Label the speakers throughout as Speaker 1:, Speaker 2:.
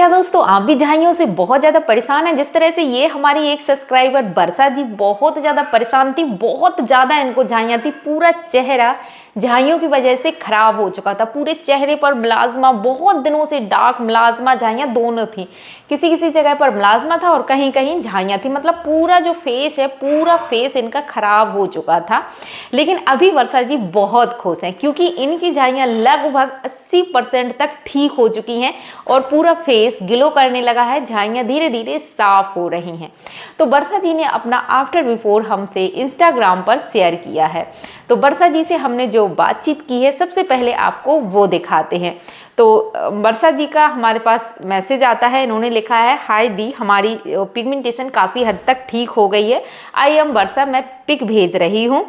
Speaker 1: क्या दोस्तों, आप भी झाइयों से बहुत ज़्यादा परेशान हैं? जिस तरह से ये हमारी एक सब्सक्राइबर बरसा जी बहुत ज़्यादा परेशान थी, बहुत ज़्यादा इनको झाइयाँ थी। पूरा चेहरा झाइयों की वजह से खराब हो चुका था। पूरे चेहरे पर मिलाज़्मा, बहुत दिनों से डार्क मिलाज़्मा झाइयाँ दोनों थी। किसी किसी जगह पर मिलाज़्मा था और कहीं कहीं झाइयाँ थी। मतलब पूरा जो फेस है, पूरा फेस इनका खराब हो चुका था। लेकिन अभी वर्षा जी बहुत खुश हैं क्योंकि इनकी झाइयाँ लगभग 80% तक ठीक हो चुकी हैं और पूरा फेस ग्लो करने लगा है। झाइयाँ धीरे धीरे साफ हो रही हैं। तो वर्षा जी ने अपना आफ्टर बिफोर हमसे इंस्टाग्राम पर शेयर किया है। तो वर्षा जी से हमने जो बातचीत की है, सबसे पहले आपको वो दिखाते हैं। तो वर्षा जी का हमारे पास मैसेज आता है। इन्होंने लिखा है, हाय दी, हमारी पिगमेंटेशन काफ़ी हद तक ठीक हो गई है। आई एम वर्षा, मैं पिक भेज रही हूँ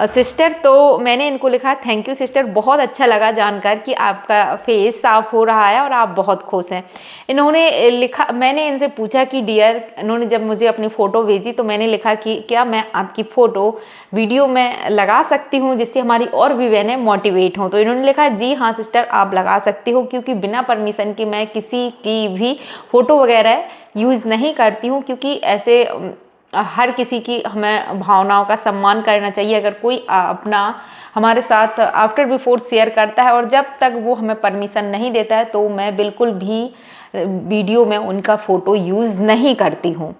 Speaker 1: सिस्टर। तो मैंने इनको लिखा, थैंक यू सिस्टर, बहुत अच्छा लगा जानकर कि आपका फेस साफ हो रहा है और आप बहुत खुश हैं। इन्होंने लिखा, मैंने इनसे पूछा कि डियर, इन्होंने जब मुझे अपनी फ़ोटो भेजी तो मैंने लिखा कि क्या मैं आपकी फ़ोटो वीडियो में लगा सकती हूँ जिससे हमारी और भी बहनें मोटिवेट हों। तो इन्होंने लिखा, जी हाँ सिस्टर, आप लगा सकती हो, क्योंकि बिना परमिशन के मैं किसी की भी फ़ोटो वगैरह यूज़ नहीं करती हूँ, क्योंकि ऐसे हर किसी की हमें भावनाओं का सम्मान करना चाहिए। अगर कोई अपना हमारे साथ आफ्टर बिफोर शेयर करता है और जब तक वो हमें परमिशन नहीं देता है तो मैं बिल्कुल भी वीडियो में उनका फ़ोटो यूज़ नहीं करती हूँ।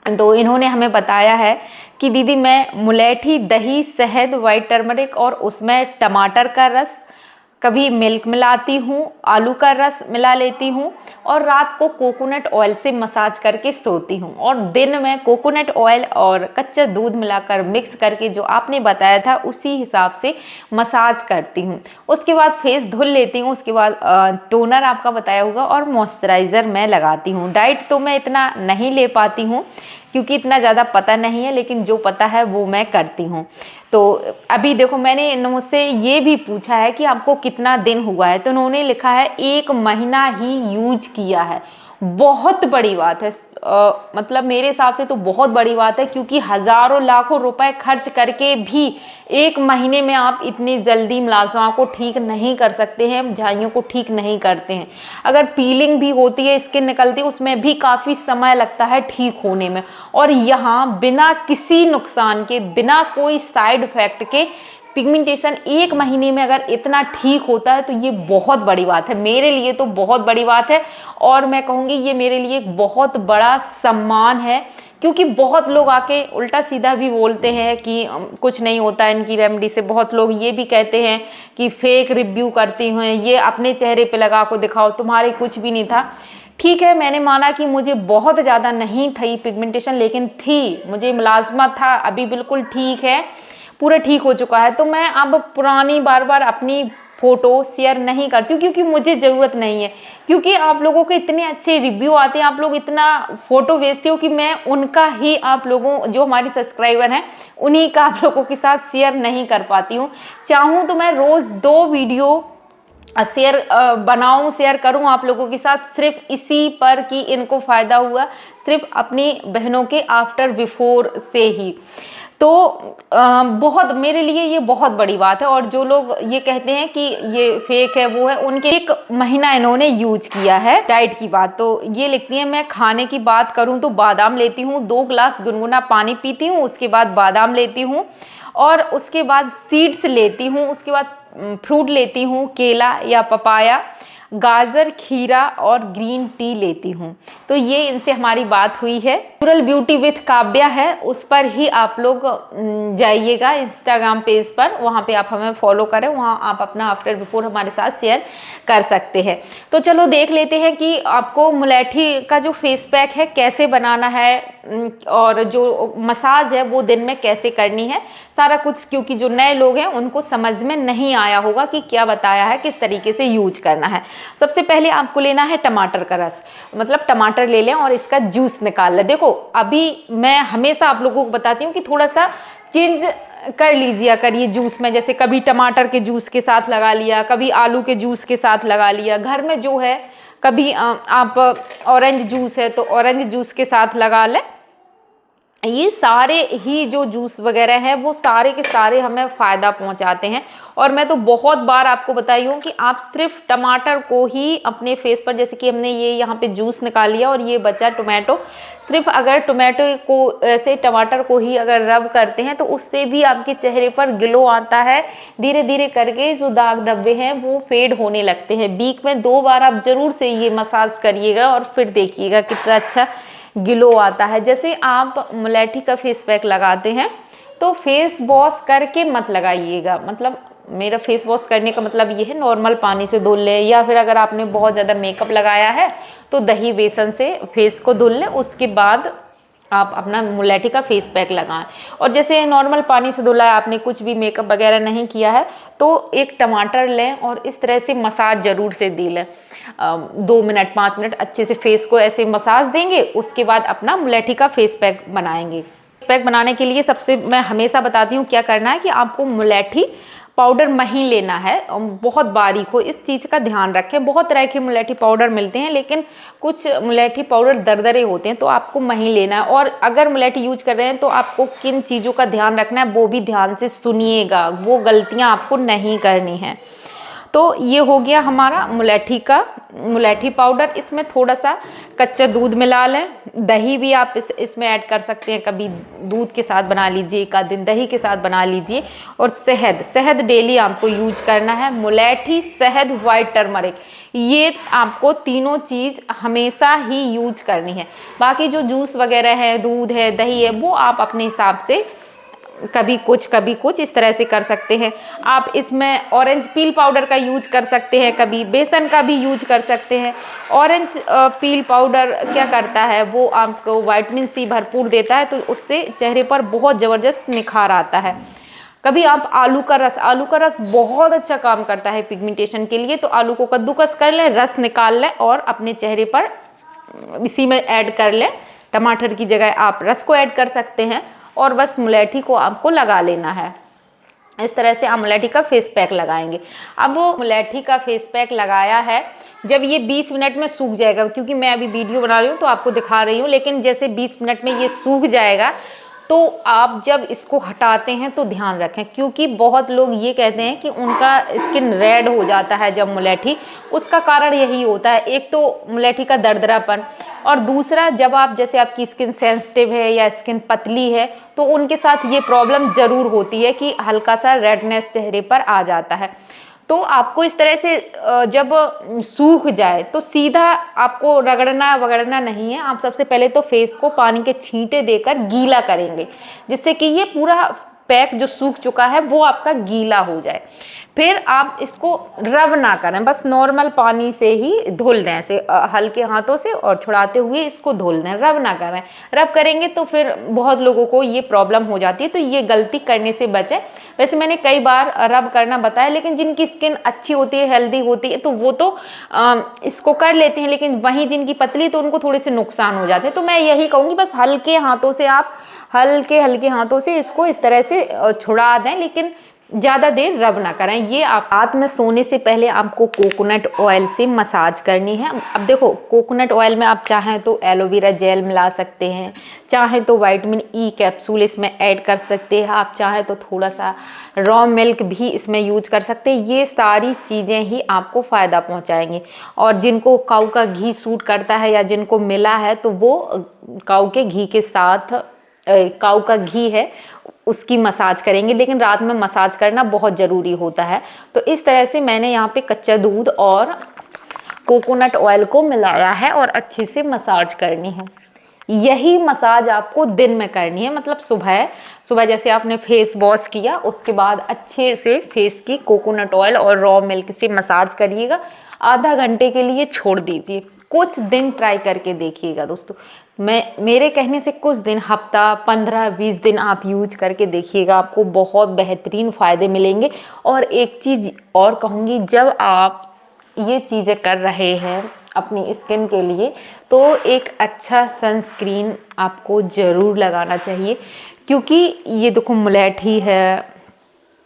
Speaker 1: तो इन्होंने हमें बताया है कि दीदी, मैं मुलेठी, दही, शहद, वाइट टर्मरिक और उसमें टमाटर का रस, कभी मिल्क मिलाती हूँ, आलू का रस मिला लेती हूँ और रात को कोकोनट ऑयल से मसाज करके सोती हूँ और दिन में कोकोनट ऑयल और कच्चा दूध मिलाकर मिक्स करके जो आपने बताया था उसी हिसाब से मसाज करती हूँ। उसके बाद फेस धुल लेती हूँ। उसके बाद टोनर आपका बताया होगा और मॉइस्चराइज़र मैं लगाती हूँ। डाइट तो मैं इतना नहीं ले पाती हूँ क्योंकि इतना ज़्यादा पता नहीं है, लेकिन जो पता है वो मैं करती हूँ। तो अभी देखो, मैंने मुझसे ये भी पूछा है कि आपको कितना दिन हुआ है, तो उन्होंने लिखा है 1 महीना ही यूज किया है। बहुत बड़ी बात है। मतलब मेरे हिसाब से तो बहुत बड़ी बात है, क्योंकि हज़ारों लाखों रुपए खर्च करके भी 1 महीने में आप इतनी जल्दी मुलाज़मा को ठीक नहीं कर सकते हैं, झाइयों को ठीक नहीं करते हैं। अगर पीलिंग भी होती है, स्किन निकलती है, उसमें भी काफ़ी समय लगता है ठीक होने में। और यहाँ बिना किसी नुकसान के, बिना कोई साइड इफेक्ट के पिगमेंटेशन 1 महीने में अगर इतना ठीक होता है तो ये बहुत बड़ी बात है। मेरे लिए तो बहुत बड़ी बात है और मैं कहूँगी ये मेरे लिए एक बहुत बड़ा सम्मान है, क्योंकि बहुत लोग आके उल्टा सीधा भी बोलते हैं कि कुछ नहीं होता है इनकी रेमेडी से। बहुत लोग ये भी कहते हैं कि फेक रिव्यू करती हैं, ये अपने चेहरे पे लगा को दिखाओ, तुम्हारे कुछ भी नहीं था। ठीक है, मैंने माना कि मुझे बहुत ज़्यादा नहीं थी पिगमेंटेशन, लेकिन थी, मुझे मुलाज़मा था। अभी बिल्कुल ठीक है, पूरा ठीक हो चुका है। तो मैं अब पुरानी बार बार अपनी फ़ोटो शेयर नहीं करती हूँ, क्योंकि मुझे ज़रूरत नहीं है। क्योंकि आप लोगों के इतने अच्छे रिव्यू आते हैं, आप लोग इतना फ़ोटो भेजते हो कि मैं उनका ही, आप लोगों जो हमारी सब्सक्राइबर हैं उन्हीं का आप लोगों के साथ शेयर नहीं कर पाती हूँ। चाहूँ तो मैं रोज़ 2 वीडियो शेयर बनाऊं, शेयर करूं आप लोगों के साथ, सिर्फ इसी पर कि इनको फ़ायदा हुआ, सिर्फ अपनी बहनों के आफ्टर बिफोर से ही। तो बहुत, मेरे लिए ये बहुत बड़ी बात है। और जो लोग ये कहते हैं कि ये फेक है, वो है, उनके 1 महीना इन्होंने यूज किया है। डाइट की बात तो ये लिखती है, मैं खाने की बात करूं तो बादाम लेती हूँ, 2 गिलास गुनगुना पानी पीती हूँ, उसके बाद बादाम लेती हूँ और उसके बाद सीड्स लेती हूँ, उसके बाद फ्रूट लेती हूँ, केला या पपाया, गाजर, खीरा और ग्रीन टी लेती हूँ। तो ये इनसे हमारी बात हुई है। नेचुरल ब्यूटी विथ काव्या है, उस पर ही आप लोग जाइएगा इंस्टाग्राम पेज पर, वहाँ पे आप हमें फॉलो करें, वहाँ आप अपना आफ्टर बिफोर हमारे साथ शेयर कर सकते हैं। तो चलो देख लेते हैं कि आपको मुलेठी का जो फेस पैक है कैसे बनाना है और जो मसाज है वो दिन में कैसे करनी है, सारा कुछ। क्योंकि जो नए लोग हैं उनको समझ में नहीं आया होगा कि क्या बताया है, किस तरीके से यूज करना है। सबसे पहले आपको लेना है टमाटर का रस, मतलब टमाटर ले लें और इसका जूस निकाल लें। देखो, अभी मैं हमेशा आप लोगों को बताती हूँ कि थोड़ा सा चेंज कर लीजिए करिए जूस में। जैसे कभी टमाटर के जूस के साथ लगा लिया, कभी आलू के जूस के साथ लगा लिया, घर में जो है। कभी आप ऑरेंज जूस है तो ऑरेंज जूस के साथ लगा लें। ये सारे ही जो जूस वगैरह हैं वो सारे के सारे हमें फ़ायदा पहुंचाते हैं। और मैं तो बहुत बार आपको बताई हूँ कि आप सिर्फ टमाटर को ही अपने फेस पर, जैसे कि हमने ये यहाँ पे जूस निकाल लिया और ये बचा टोमेटो, सिर्फ अगर टोमेटो को ऐसे टमाटर को ही अगर रब करते हैं तो उससे भी आपके चेहरे पर ग्लो आता है। धीरे धीरे करके जो दाग धब्बे हैं वो फेड होने लगते हैं। वीक में 2 बार आप ज़रूर से ये मसाज करिएगा और फिर देखिएगा कितना अच्छा ग्लो आता है। जैसे आप मुलेठी का फेस पैक लगाते हैं तो फेस वॉश करके मत लगाइएगा, मतलब मेरा फेस वॉश करने का मतलब ये है नॉर्मल पानी से धुल लें, या फिर अगर आपने बहुत ज़्यादा मेकअप लगाया है तो दही बेसन से फेस को धुल लें, उसके बाद आप अपना मुलेठी का फेस पैक लगाएं। और जैसे नॉर्मल पानी से धुला है, आपने कुछ भी मेकअप वगैरह नहीं किया है, तो एक टमाटर लें और इस तरह से मसाज ज़रूर से दे लें। 2 मिनट 5 मिनट अच्छे से फेस को ऐसे मसाज देंगे, उसके बाद अपना मुलेठी का फेस पैक बनाएंगे। पैक बनाने के लिए सबसे मैं हमेशा बताती हूँ क्या करना है कि आपको मुलेठी पाउडर महीन लेना है, बहुत बारीक हो, इस चीज़ का ध्यान रखें। बहुत तरह के मुलेठी पाउडर मिलते हैं लेकिन कुछ मुलेठी पाउडर दरदरे होते हैं, तो आपको महीन लेना है। और अगर मुलेठी यूज कर रहे हैं तो आपको किन चीज़ों का ध्यान रखना है वो भी ध्यान से सुनिएगा, वो गलतियां आपको नहीं करनी है। तो ये हो गया हमारा मुलेठी पाउडर। इसमें थोड़ा सा कच्चा दूध मिला लें, दही भी आप इसमें ऐड कर सकते हैं, कभी दूध के साथ बना लीजिए, एक आध दिन दही के साथ बना लीजिए। और शहद डेली आपको यूज करना है। मुलेठी, शहद, वाइट टर्मरिक, ये आपको तीनों चीज़ हमेशा ही यूज करनी है। बाकी जो जूस वगैरह है, दूध है, दही है, वो आप अपने हिसाब से कभी कुछ इस तरह से कर सकते हैं। आप इसमें ऑरेंज पील पाउडर का यूज कर सकते हैं, कभी बेसन का भी यूज कर सकते हैं। ऑरेंज पील पाउडर क्या करता है, वो आपको विटामिन सी भरपूर देता है, तो उससे चेहरे पर बहुत ज़बरदस्त निखार आता है। कभी आप आलू का रस बहुत अच्छा काम करता है पिगमेंटेशन के लिए, तो आलू को कद्दूकस कर लें, रस निकाल लें और अपने चेहरे पर इसी में ऐड कर लें। टमाटर की जगह आप रस को ऐड कर सकते हैं और बस मुलेठी को आपको लगा लेना है। इस तरह से आप मुलेठी का फेस पैक लगाएंगे। अब वो मुलेठी का फेस पैक लगाया है, जब ये 20 मिनट में सूख जाएगा, क्योंकि मैं अभी वीडियो बना रही हूँ तो आपको दिखा रही हूँ, लेकिन जैसे 20 मिनट में ये सूख जाएगा तो आप जब इसको हटाते हैं तो ध्यान रखें, क्योंकि बहुत लोग ये कहते हैं कि उनका स्किन रेड हो जाता है जब मुलेठी, उसका कारण यही होता है, एक तो मुलेठी का दरदरापन, और दूसरा जब आप जैसे आपकी स्किन सेंसिटिव है या स्किन पतली है तो उनके साथ ये प्रॉब्लम ज़रूर होती है कि हल्का सा रेडनेस चेहरे पर आ जाता है। तो आपको इस तरह से जब सूख जाए तो सीधा आपको रगड़ना वगड़ना नहीं है। आप सबसे पहले तो फेस को पानी के छींटे देकर गीला करेंगे, जिससे कि ये पूरा पैक जो सूख चुका है वो आपका गीला हो जाए। फिर आप इसको रब ना करें, बस नॉर्मल पानी से ही धुल दें, ऐसे हल्के हाथों से और छुड़ाते हुए इसको धुल दें, रब ना करें। रब करेंगे तो फिर बहुत लोगों को ये प्रॉब्लम हो जाती है, तो ये गलती करने से बचें। वैसे मैंने कई बार रब करना बताया, लेकिन जिनकी स्किन अच्छी होती है, हेल्दी होती है, तो वो तो इसको कर लेते हैं, लेकिन वहीं जिनकी पतली तो उनको थोड़े से नुकसान हो जाते हैं। तो मैं यही कहूँगी बस हल्के हाथों से आप हल्के हाथों से इसको इस तरह से छुड़ा दें, लेकिन ज़्यादा देर रब ना करें। ये आप रात में सोने से पहले आपको कोकोनट ऑयल से मसाज करनी है। अब देखो, कोकोनट ऑयल में आप चाहें तो एलोवेरा जेल मिला सकते हैं, चाहें तो विटामिन ई कैप्सूल इसमें ऐड कर सकते हैं, आप चाहें तो थोड़ा सा रॉ मिल्क भी इसमें यूज कर सकते हैं। ये सारी चीज़ें ही आपको फ़ायदा पहुँचाएंगी। और जिनको काऊ का घी सूट करता है या जिनको मिला है, तो वो काऊ के घी के साथ काऊ का घी है उसकी मसाज करेंगे, लेकिन रात में मसाज करना बहुत ज़रूरी होता है। तो इस तरह से मैंने यहाँ पे कच्चा दूध और कोकोनट ऑयल को मिलाया है और अच्छे से मसाज करनी है। यही मसाज आपको दिन में करनी है, मतलब सुबह जैसे आपने फेस वॉश किया उसके बाद अच्छे से फेस की कोकोनट ऑयल और रॉ मिल्क से मसाज करिएगा। आधा घंटे के लिए छोड़ दीजिए, कुछ दिन ट्राई करके देखिएगा दोस्तों। मेरे कहने से कुछ दिन, हफ्ता 15-20 दिन आप यूज करके देखिएगा, आपको बहुत बेहतरीन फ़ायदे मिलेंगे। और एक चीज़ और कहूँगी, जब आप ये चीज़ें कर रहे हैं अपनी स्किन के लिए, तो एक अच्छा सनस्क्रीन आपको ज़रूर लगाना चाहिए, क्योंकि ये देखो मुलेठी है,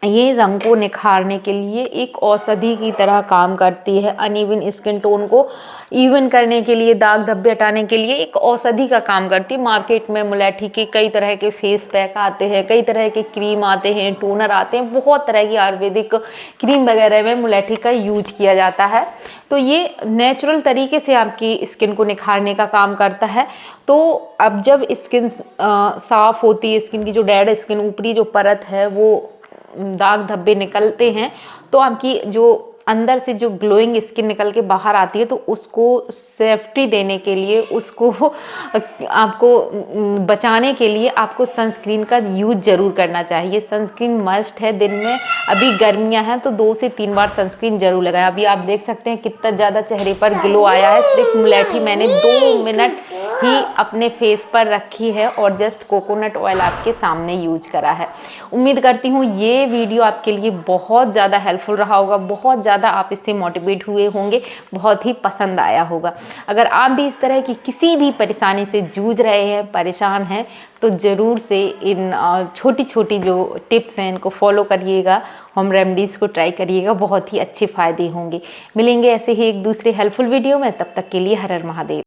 Speaker 1: ये रंग को निखारने के लिए एक औषधि की तरह काम करती है। अनइवन स्किन टोन को इवन करने के लिए, दाग धब्बे हटाने के लिए एक औषधि का काम करती है। मार्केट में मुलैठी के कई तरह के फेस पैक आते हैं, कई तरह के क्रीम आते हैं, टोनर आते हैं, बहुत तरह की आयुर्वेदिक क्रीम वगैरह में मुलैठी का यूज किया जाता है। तो ये नेचुरल तरीके से आपकी स्किन को निखारने का काम करता है। तो अब जब स्किन साफ होती है, स्किन की जो डेड स्किन ऊपरी जो परत है वो दाग धब्बे निकलते हैं, तो आपकी जो अंदर से जो ग्लोइंग स्किन निकल के बाहर आती है, तो उसको सेफ्टी देने के लिए, उसको आपको बचाने के लिए आपको सनस्क्रीन का यूज ज़रूर करना चाहिए। सनस्क्रीन मस्ट है। दिन में अभी गर्मियां हैं तो 2 से 3 बार सनस्क्रीन जरूर लगाएं। अभी आप देख सकते हैं कितना ज़्यादा चेहरे पर ग्लो आया है। सिर्फ मुलैठी मैंने 2 मिनट ही अपने फेस पर रखी है और जस्ट कोकोनट ऑयल आपके सामने यूज करा है। उम्मीद करती हूँ ये वीडियो आपके लिए बहुत ज़्यादा हेल्पफुल रहा होगा, बहुत ज़्यादा आप इससे मोटिवेट हुए होंगे, बहुत ही पसंद आया होगा। अगर आप भी इस तरह की किसी भी परेशानी से जूझ रहे हैं, परेशान हैं, तो ज़रूर से इन छोटी छोटी जो टिप्स हैं इनको फॉलो करिएगा, होम रेमडीज़ को ट्राई करिएगा, बहुत ही अच्छे फ़ायदे होंगे। मिलेंगे ऐसे ही एक दूसरे हेल्पफुल वीडियो में, तब तक के लिए हर हर महादेव।